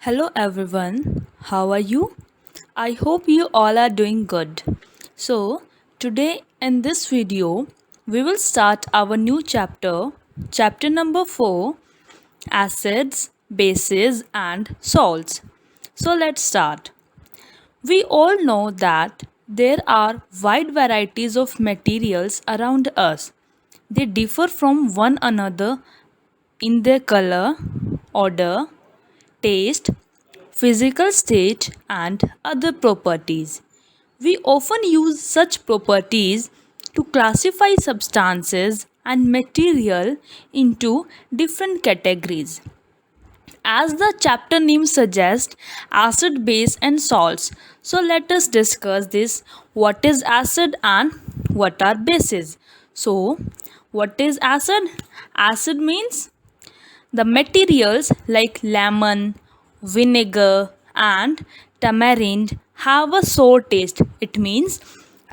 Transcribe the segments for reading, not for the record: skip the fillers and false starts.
Hello everyone, how are you? I hope you all are doing good. So, today in this video, we will start our new chapter number 4, acids, bases, and salts. So, let's start. We all know that there are wide varieties of materials around us. They differ from one another in their color, odor, taste, physical state, and other properties. We often use such properties to classify substances and material into different categories. As the chapter name suggests, acid, base, and salts. So let us discuss this. What is acid and what are bases? So, what is acid? Acid means the materials like lemon, vinegar, and tamarind have a sour taste. It means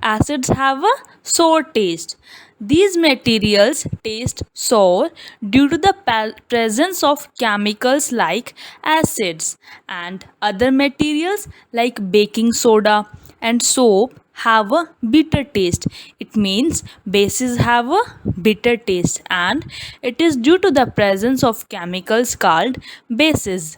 acids have a sour taste. These materials taste sour due to the presence of chemicals like acids, and other materials like baking soda and soap have a bitter taste. It means bases have a bitter taste, and it is due to the presence of chemicals called bases.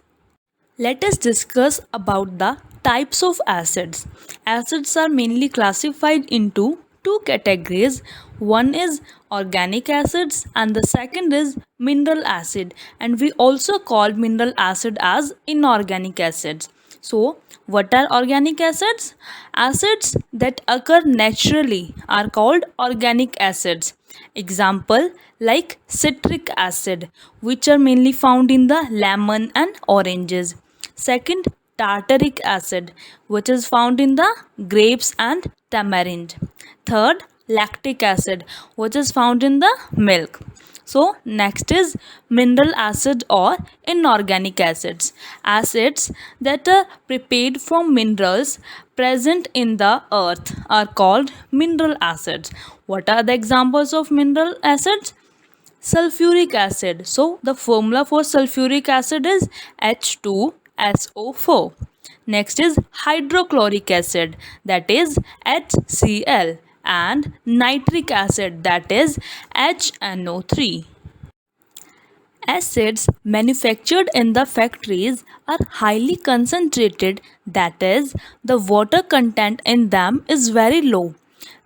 Let us discuss about the types of acids. Acids are mainly classified into two categories. One is organic acids and the second is mineral acid, and we also call mineral acid as inorganic acids. So, what are organic acids? Acids that occur naturally are called organic acids. Example like citric acid, which are mainly found in the lemon and oranges. Second, tartaric acid, which is found in the grapes and tamarind. Third, lactic acid, which is found in the milk. So, next is mineral acid or inorganic acids. Acids that are prepared from minerals present in the earth are called mineral acids. What are the examples of mineral acids? Sulfuric acid. So, the formula for sulfuric acid is H2SO4. Next is hydrochloric acid, that is HCl, and nitric acid, that is HNO3. Acids manufactured in the factories are highly concentrated, that is, the water content in them is very low.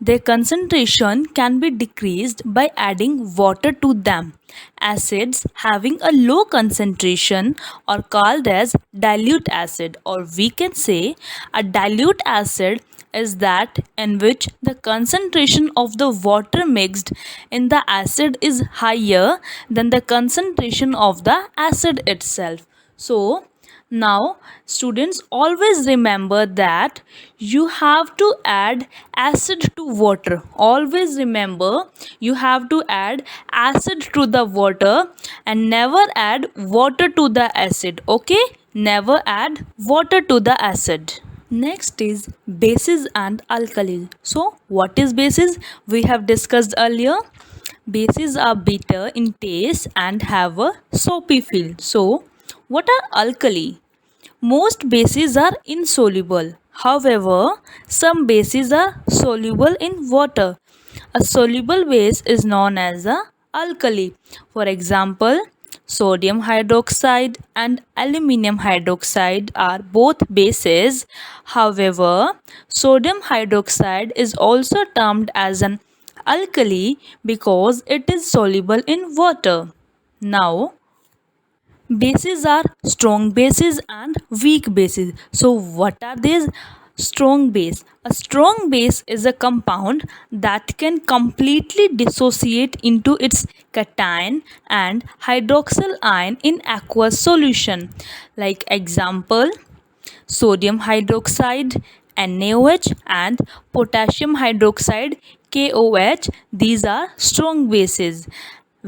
Their concentration can be decreased by adding water to them. Acids having a low concentration are called as dilute acid, or we can say a dilute acid is that in which the concentration of the water mixed in the acid is higher than the concentration of the acid itself. So, now students always remember that you have to add acid to water. Always remember you have to add acid to the water and never add water to the acid. Okay? Never add water to the acid. Next is bases and alkalis. So, what is bases? We have discussed earlier. Bases are bitter in taste and have a soapy feel. So, what are alkali? Most bases are insoluble. However, some bases are soluble in water. A soluble base is known as a alkali. For example, sodium hydroxide and aluminum hydroxide are both bases. However, sodium hydroxide is also termed as an alkali because it is soluble in water. Now, bases are strong bases and weak bases. So, what are these? Strong base. A strong base is a compound that can completely dissociate into its cation and hydroxyl ion in aqueous solution. Like example, sodium hydroxide NaOH and potassium hydroxide KOH. These are strong bases.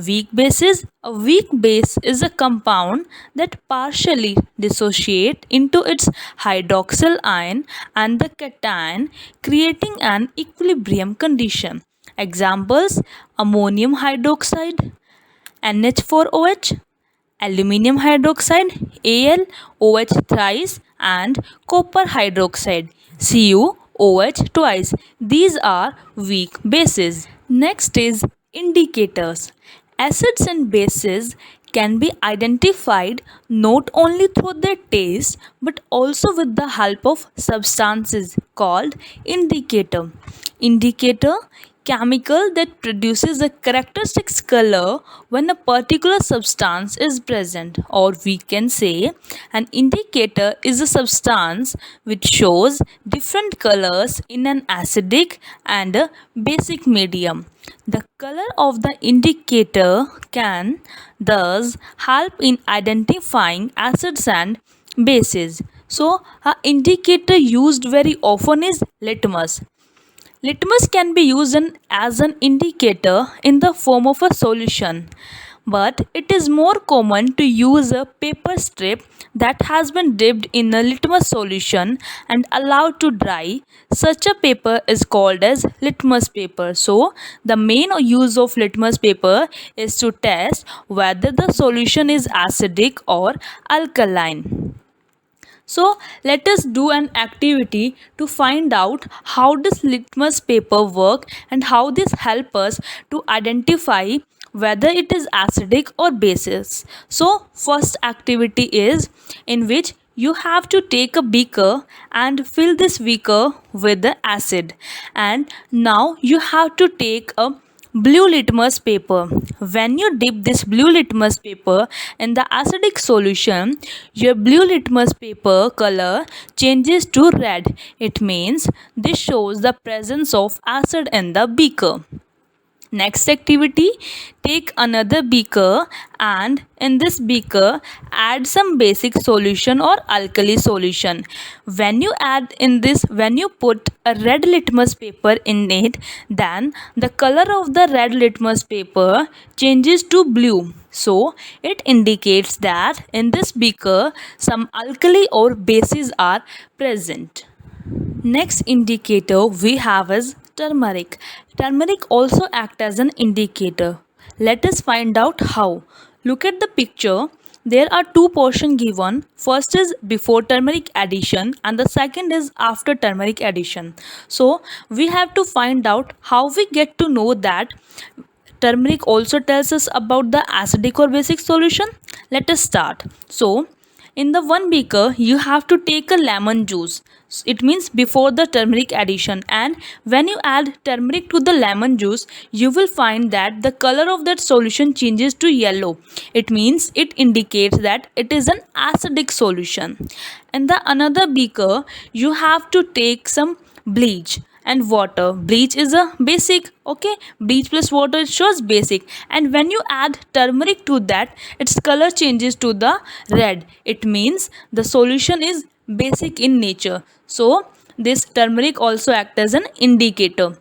Weak bases. A weak base is a compound that partially dissociate into its hydroxyl ion and the cation, creating an equilibrium condition. Examples: ammonium hydroxide NH4OH, aluminium hydroxide AlOH thrice, and copper hydroxide CuOH twice. These are weak bases. Next is indicators. Acids and bases can be identified not only through their taste but also with the help of substances called indicator. Indicator chemical that produces a characteristic color when a particular substance is present, or we can say an indicator is a substance which shows different colors in an acidic and a basic medium. The color of the indicator can thus help in identifying acids and bases. So, a indicator used very often is litmus. Litmus can be used as an indicator in the form of a solution, but it is more common to use a paper strip that has been dipped in a litmus solution and allowed to dry. Such a paper is called as litmus paper. So, the main use of litmus paper is to test whether the solution is acidic or alkaline. So let us do an activity to find out how does litmus paper work and how this help us to identify whether it is acidic or basis. So first activity is in which you have to take a beaker and fill this beaker with the acid, and now you have to take a blue litmus paper. When you dip this blue litmus paper in the acidic solution, your blue litmus paper color changes to red. It means this shows the presence of acid in the beaker. Next activity, take another beaker and in this beaker add some basic solution or alkali solution. When you put a red litmus paper in it, then the color of the red litmus paper changes to blue. So it indicates that in this beaker some alkali or bases are present. Next indicator we have is turmeric. Turmeric also acts as an indicator. Let us find out how. Look at the picture. There are two portions given. First is before turmeric addition and the second is after turmeric addition. So we have to find out how we get to know that turmeric also tells us about the acidic or basic solution. Let us start. So in the one beaker, you have to take a lemon juice. It means before the turmeric addition, and when you add turmeric to the lemon juice, you will find that the color of that solution changes to yellow. It means it indicates that it is an acidic solution. In the another beaker, you have to take some bleach and water. Bleach is a basic, okay, bleach plus water it shows basic, and when you add turmeric to that, its color changes to the red. It means the solution is basic in nature. So this turmeric also acts as an indicator.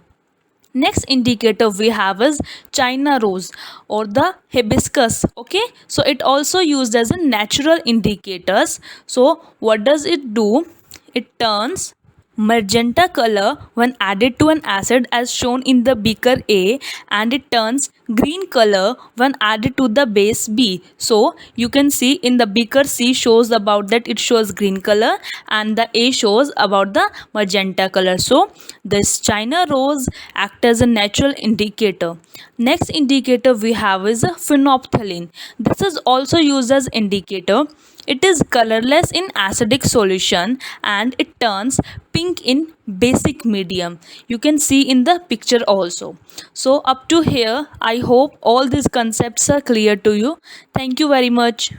Next indicator we have is China rose or the hibiscus. Okay, so it also used as a natural indicators. So what does it do? It turns magenta color when added to an acid as shown in the beaker A, and it turns green color when added to the base B. So you can see in the beaker C shows about that it shows green color and the A shows about the magenta color. So this China rose act as a natural indicator. Next indicator we have is a phenolphthalein. This is also used as indicator. It is colorless in acidic solution and it turns pink in basic medium. You can see in the picture also. So up to here, I hope all these concepts are clear to you. Thank you very much.